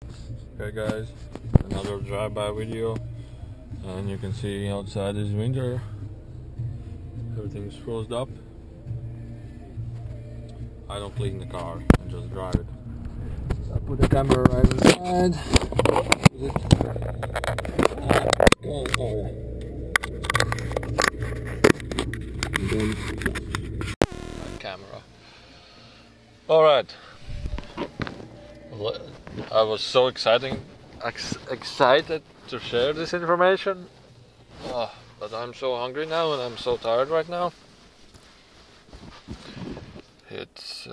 Okay guys, another drive-by video, and you can see outside is winter, everything's frozen up. I don't clean the car, I just drive it. So I put the camera right inside. Camera. Alright. I was so excited to share this information. But I'm so hungry now and I'm so tired right now. It's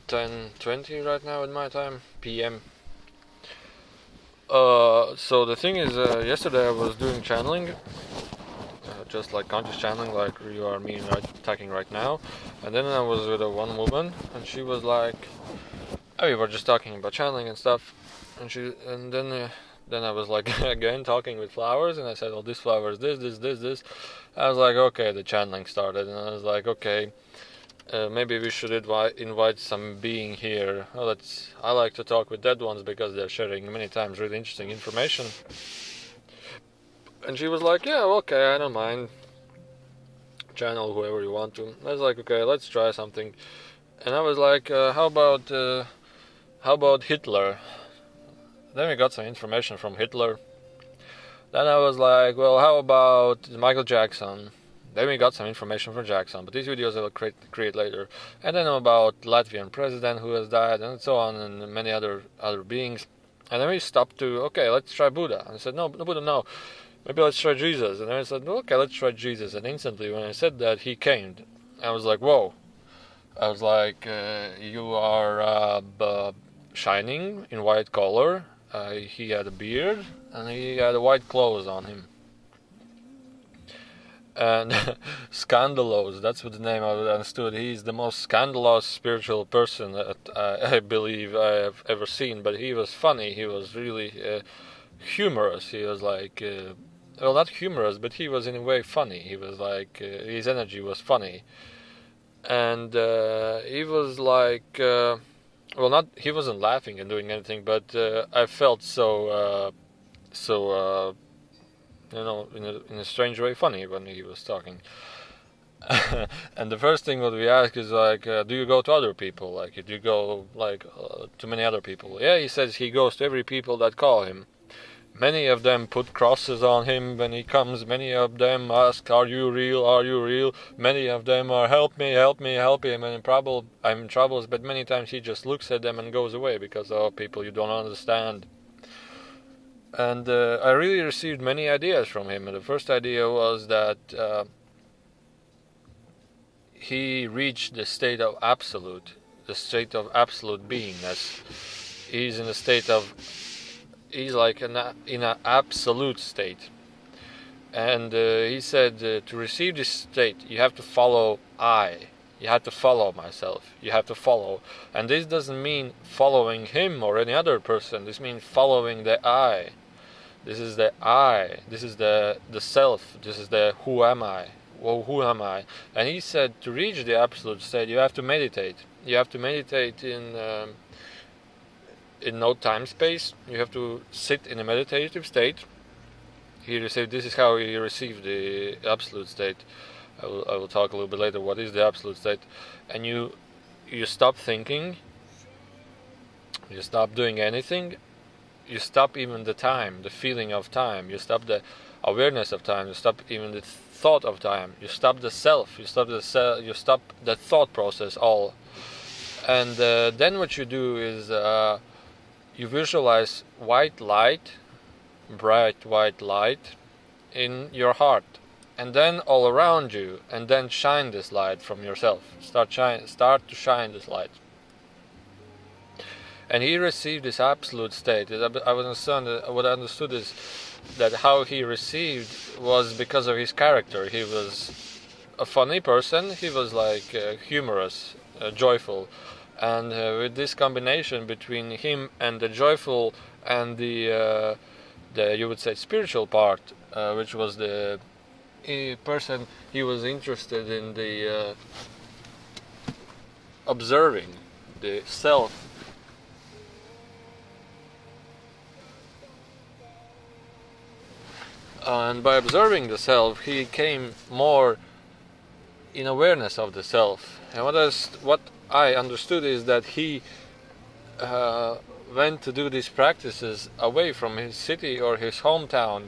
10:20 right now in my time, PM. So the thing is, yesterday I was doing channeling, just like conscious channeling, like you are me talking right now. And then I was with one woman, and she was like, we were just talking about channeling and stuff. And then I was like again talking with flowers, and I said, "Oh, this flower is this." I was like, okay, the channeling started, and I was like, okay, maybe we should invite some being here. I like to talk with dead ones because they're sharing many times really interesting information. And she was like, yeah, okay, I don't mind. Channel whoever you want to. I was like, okay, let's try something. And I was like, how about Hitler? Then we got some information from Hitler. Then I was like, well, how about Michael Jackson? Then we got some information from Jackson, but these videos I will create later. And then about Latvian president who has died, and so on, and many other beings. And then we stopped to, okay, let's try Buddha. And I said, no, Buddha, no. Maybe let's try Jesus. And then I said, okay, let's try Jesus. And instantly when I said that, he came. I was like, whoa. I was like, you are shining in white color. He had a beard and he had white clothes on him. And scandalous, that's what the name I understood. He's the most scandalous spiritual person that I believe I have ever seen. But he was funny. He was really humorous. He was like, well, not humorous, but he was in a way funny. He was like, his energy was funny. And he was like, well, not, he wasn't laughing and doing anything, but I felt so in a strange way funny when he was talking. And the first thing what we ask is like, do you go to other people? Like, do you go like to many other people? Yeah, he says he goes to every people that call him. Many of them put crosses on him when he comes. Many of them ask, "Are you real? Are you real?" Many of them are, "Help me, help me, help him." And I'm in troubles. But many times he just looks at them and goes away because people you don't understand. And I really received many ideas from him. And the first idea was that he reached the state of absolute beingness. He's in a state of, he's like in an absolute state. And he said to receive this state, you have to follow I. You have to follow myself. You have to follow. And this doesn't mean following him or any other person. This means following the I. This is the I. This is the self. This is the who am I. Well, who am I? And he said to reach the absolute state, you have to meditate. You have to meditate in no time space. You have to sit in a meditative state. This is how he received the absolute state. I will talk a little bit later what is the absolute state. And you stop thinking, you stop doing anything, you stop even the time, the feeling of time, you stop the awareness of time, you stop even the thought of time, you stop the self, you stop the thought process all. And then what you do is you visualize white light, bright white light in your heart, and then all around you, and then shine this light from yourself. Start to shine this light. And he received this absolute state. What I understood is that how he received was because of his character. He was a funny person. He was like humorous, joyful. And with this combination between him and the joyful and the you would say spiritual part, which was the person, he was interested in the observing the self And by observing the self, he came more in awareness of the self. And what I understood is that he went to do these practices away from his city or his hometown.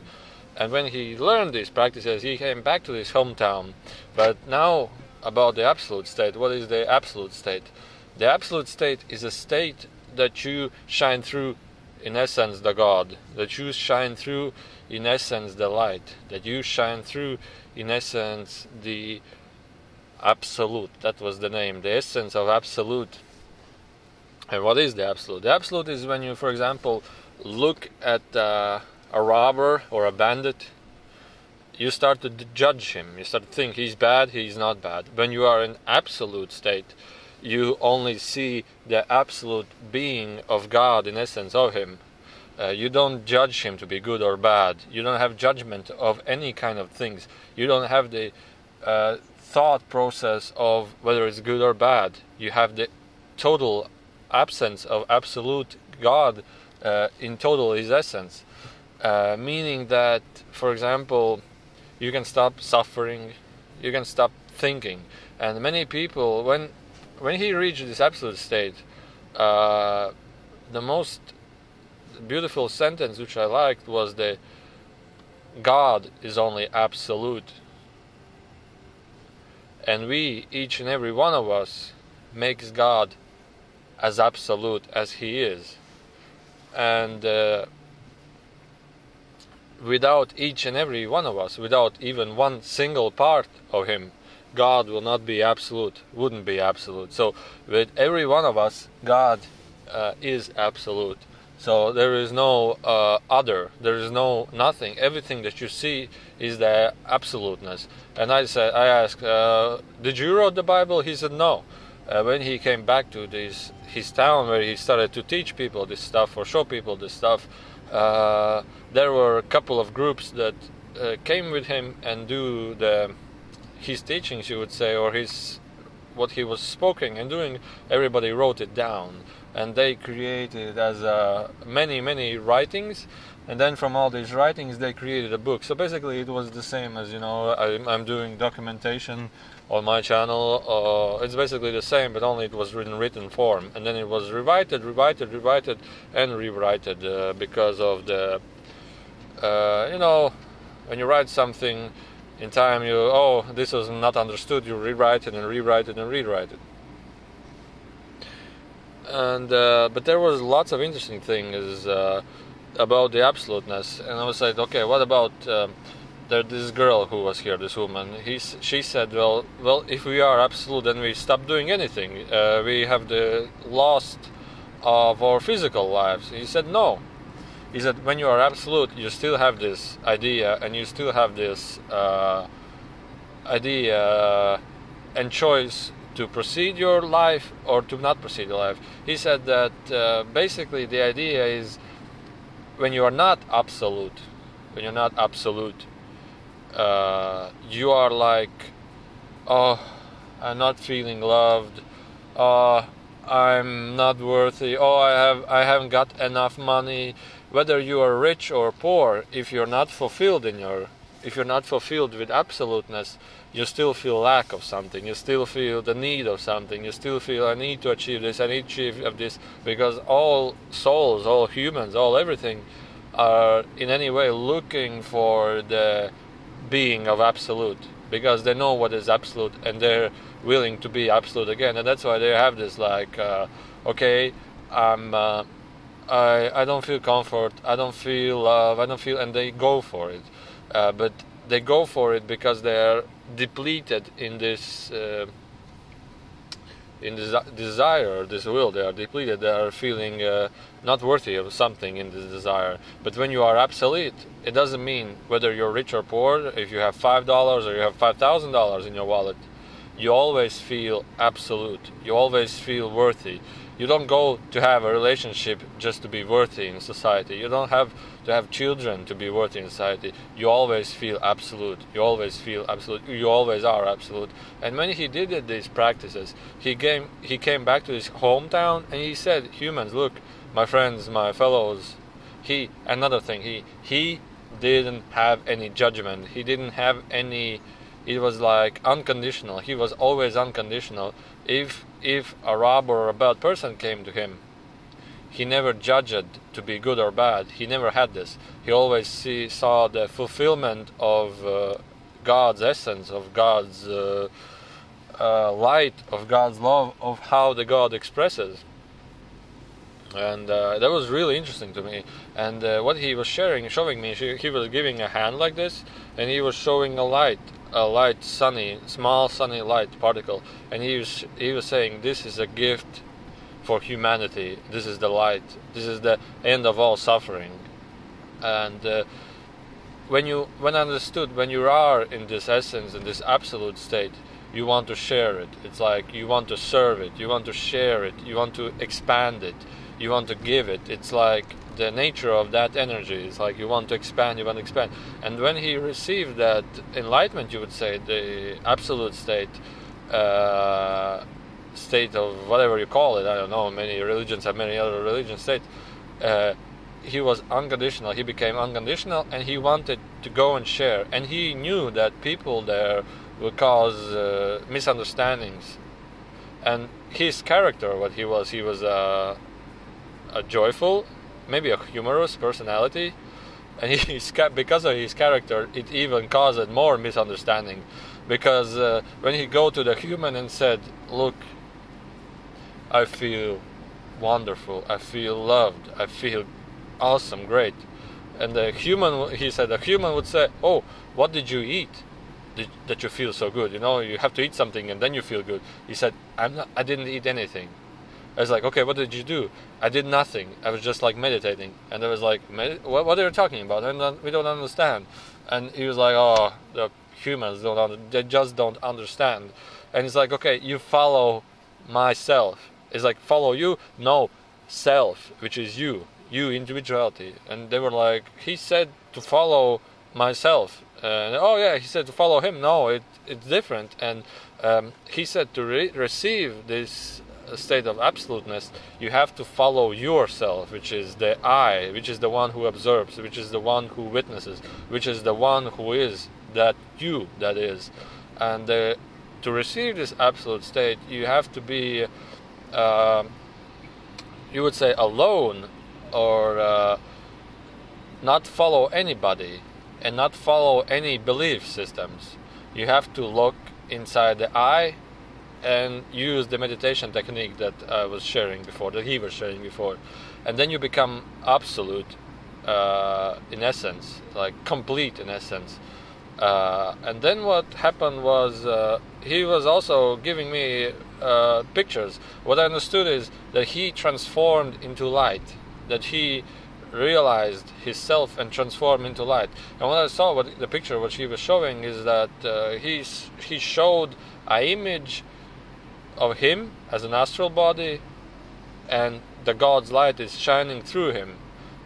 And when he learned these practices, he came back to his hometown. But now, about the absolute state, what is the absolute state? The absolute state is a state that you shine through, in essence, the God, that you shine through, in essence, the light, that you shine through, in essence, the absolute. That was the name, the essence of absolute. And what is the absolute? The absolute is when you, for example, look at a robber or a bandit, you start to judge him. You start to think he's bad, he's not bad. When you are in absolute state, you only see the absolute being of God, in essence, of him. You don't judge him to be good or bad. You don't have judgment of any kind of things. You don't have the thought process of whether it's good or bad. You have the total absence of absolute God in total his essence. Meaning that, for example, you can stop suffering, you can stop thinking. And many people, when he reached this absolute state, the most beautiful sentence which I liked was the God is only absolute. And we, each and every one of us, makes God as absolute as he is. And without each and every one of us, without even one single part of him, God will not be absolute, wouldn't be absolute. So with every one of us, God is absolute. So there is no other, there is no nothing. Everything that you see is the absoluteness. And I asked, did you wrote the Bible? He said no. When he came back to his town where he started to teach people this stuff or show people this stuff, there were a couple of groups that came with him and do his teachings, you would say, or what he was speaking and doing. Everybody wrote it down, and they created as many writings, and then from all these writings they created a book. So basically it was the same as, I'm doing documentation on my channel. It's basically the same, but only it was in written form, and then it was rewritten and rewritten because of the when you write something in time, this was not understood, you rewrite it and rewrite it and rewrite it. And but there was lots of interesting things about the absoluteness, and I was like, okay, what about this girl who was here, this woman? She said, well, if we are absolute, then we stop doing anything. We have the lost of our physical lives. He said, no. He said, when you are absolute, you still have this idea, and you still have this idea and choice to proceed your life or to not proceed your life. He said that basically the idea is when you are not absolute, you are like, I'm not feeling loved, I'm not worthy, I haven't got enough money. Whether you are rich or poor, if you're not fulfilled with absoluteness, you still feel lack of something, you still feel the need of something, you still feel I need to achieve this, I need to achieve this, because all souls, all humans, all everything are in any way looking for the being of absolute, because they know what is absolute and they're willing to be absolute again. And that's why they have this like, I don't feel comfort, I don't feel love, and they go for it. But they go for it because they are depleted in this desire, this will. They are depleted, they are feeling not worthy of something in this desire. But when you are absolute, it doesn't mean whether you're rich or poor, if you have $5 or you have $5,000 in your wallet, you always feel absolute, you always feel worthy. You don't go to have a relationship just to be worthy in society. You don't have to have children to be worthy in society. You always feel absolute. You always feel absolute. You always are absolute. And when he did these practices, he came back to his hometown and he said, humans, look, my friends, my fellows, he didn't have any judgment. He didn't have any. It was like unconditional. He was always unconditional. If a robber or a bad person came to him, he never judged to be good or bad. He never had this. He always saw the fulfillment of God's essence, of God's light, of God's love, of how the God expresses. And that was really interesting to me. And what he was showing me, he was giving a hand like this, and he was showing a light, small sunny light particle, and he was saying, this is a gift for humanity. This is the light. This is the end of all suffering. And when I understood, when you are in this essence, in this absolute state, you want to share it. It's like you want to serve it. You want to share it. You want to expand it. You want to give it. It's like the nature of that energy. It's like you want to expand. You want to expand. And when he received that enlightenment, you would say, the absolute state, state of whatever you call it, I don't know, many religions have many other religion states, he was unconditional. He became unconditional, and he wanted to go and share. And he knew that people there would cause misunderstandings. And his character, what he was a joyful, maybe a humorous personality, and because of his character, it even caused more misunderstanding. Because when he go to the human and said, look, I feel wonderful, I feel loved, I feel awesome, great. And he said, the human would say, oh, what did you eat that you feel so good? You know, you have to eat something and then you feel good. He said, I didn't eat anything. I was like, okay, what did you do? I did nothing. I was just like meditating. And I was like, what are you talking about? We don't understand. And he was like, oh, the humans they just don't understand. And it's like, okay, you follow myself. It's like, follow you? No, self, which is you individuality. And they were like, he said to follow myself. And oh yeah, he said to follow him. No, it's different. And he said to receive this state of absoluteness, you have to follow yourself, which is the I, which is the one who observes, which is the one who witnesses, which is the one who is that you that is. And to receive this absolute state, you have to be, you would say, alone, or not follow anybody and not follow any belief systems. You have to look inside the I and use the meditation technique that I was sharing before, that he was sharing before. And then you become absolute in essence, like complete in essence. And then what happened was he was also giving me pictures. What I understood is that he transformed into light, that he realized his self and transformed into light. And when I saw the picture which he was showing is that he showed an image of him as an astral body, and the God's light is shining through him,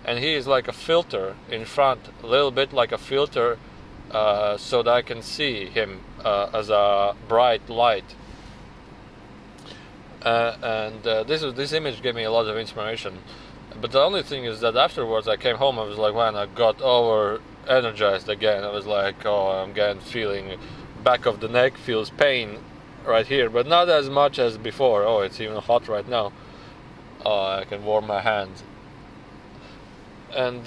and he is like a filter in front, a little bit like a filter, so that I can see him as a bright light. And this image gave me a lot of inspiration. But the only thing is that afterwards I came home, I was like, man, I got over energized again. I was like, oh, I'm again feeling back of the neck feels pain right here, but not as much as before. Oh, it's even hot right now. Oh, I can warm my hands. And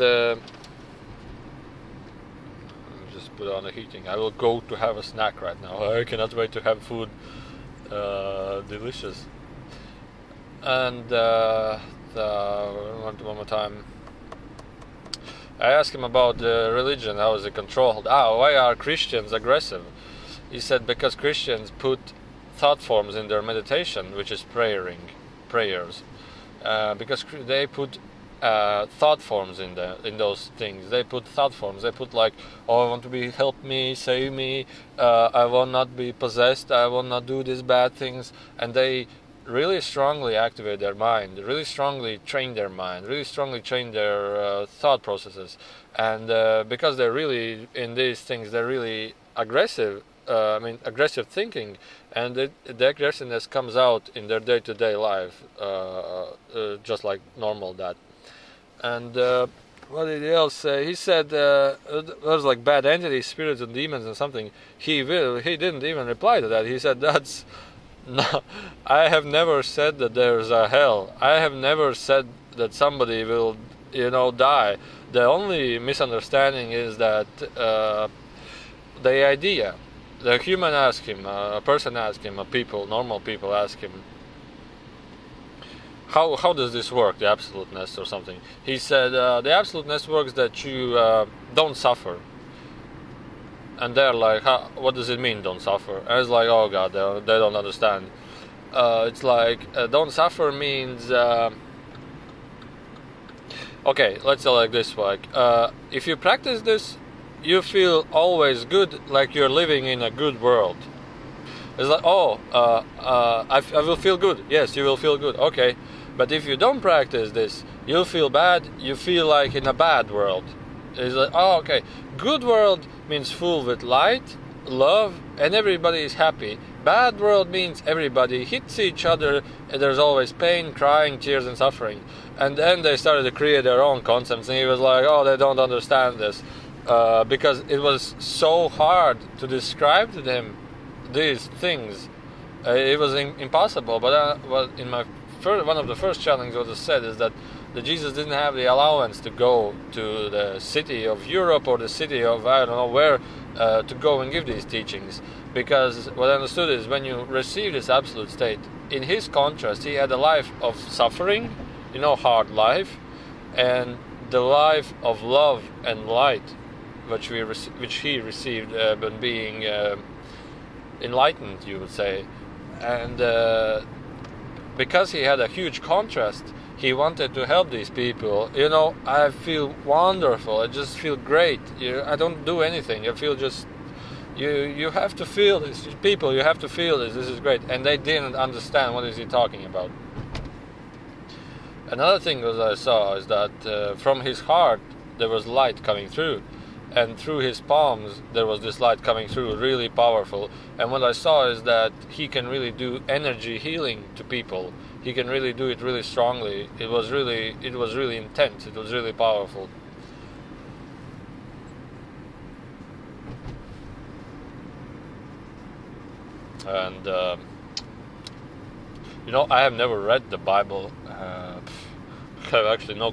just put on the heating. I will go to have a snack right now. I cannot wait to have food. Delicious. And one more time, I asked him about the religion. How is it controlled? Why are Christians aggressive? He said because Christians put thought forms in their meditation, which is prayers. Because they put thought forms in those things. They put thought forms. They put like, oh, I want to be, help me, save me. I will not be possessed. I will not do these bad things. And they really strongly activate their mind, really strongly train their mind, really strongly train their thought processes. And because they're really in these things, they're really aggressive. Aggressive thinking, and the aggressiveness comes out in their day-to-day life, just like normal that. And what did he else say? He said there's like bad entities, spirits, and demons, and something. He didn't even reply to that. He said that's no. I have never said that there's a hell. I have never said that somebody will, die. The only misunderstanding is that the idea. The human asked him, a person asked him, normal people ask him, how does this work, the absoluteness or something? He said, the absoluteness works that you don't suffer. And they're like, what does it mean, don't suffer? And it's like, oh God, they don't understand. It's like, don't suffer means... okay, let's say like this, like, if you practice this, you feel always good, like you're living in a good world. It's like, I will feel good. Yes, you will feel good. Okay, but if you don't practice this, you'll feel bad. You feel like in a bad world. It's like, okay, good world means full with light, love, and everybody is happy. Bad world means everybody hits each other, and there's always pain, crying, tears, and suffering. And then they started to create their own concepts, and he was like, oh, they don't understand this. Because it was so hard to describe to them these things. It was impossible. But in my one of the first challenges what I said is that Jesus didn't have the allowance to go to the city of Europe or the city of I don't know where to go and give these teachings. Because what I understood is when you receive this absolute state, in his contrast, he had a life of suffering, hard life, and the life of love and light, which he received when being enlightened, you would say. And because he had a huge contrast, he wanted to help these people. I feel wonderful. I just feel great. I don't do anything. I feel just... You have to feel this. People, you have to feel this. This is great. And they didn't understand what is he talking about. Another thing that I saw is that from his heart there was light coming through. And through his palms there was this light coming through, really powerful. And what I saw is that he can really do energy healing to people. He can really do it really strongly. It was really intense. It was really powerful. And I have never read the Bible. I have actually no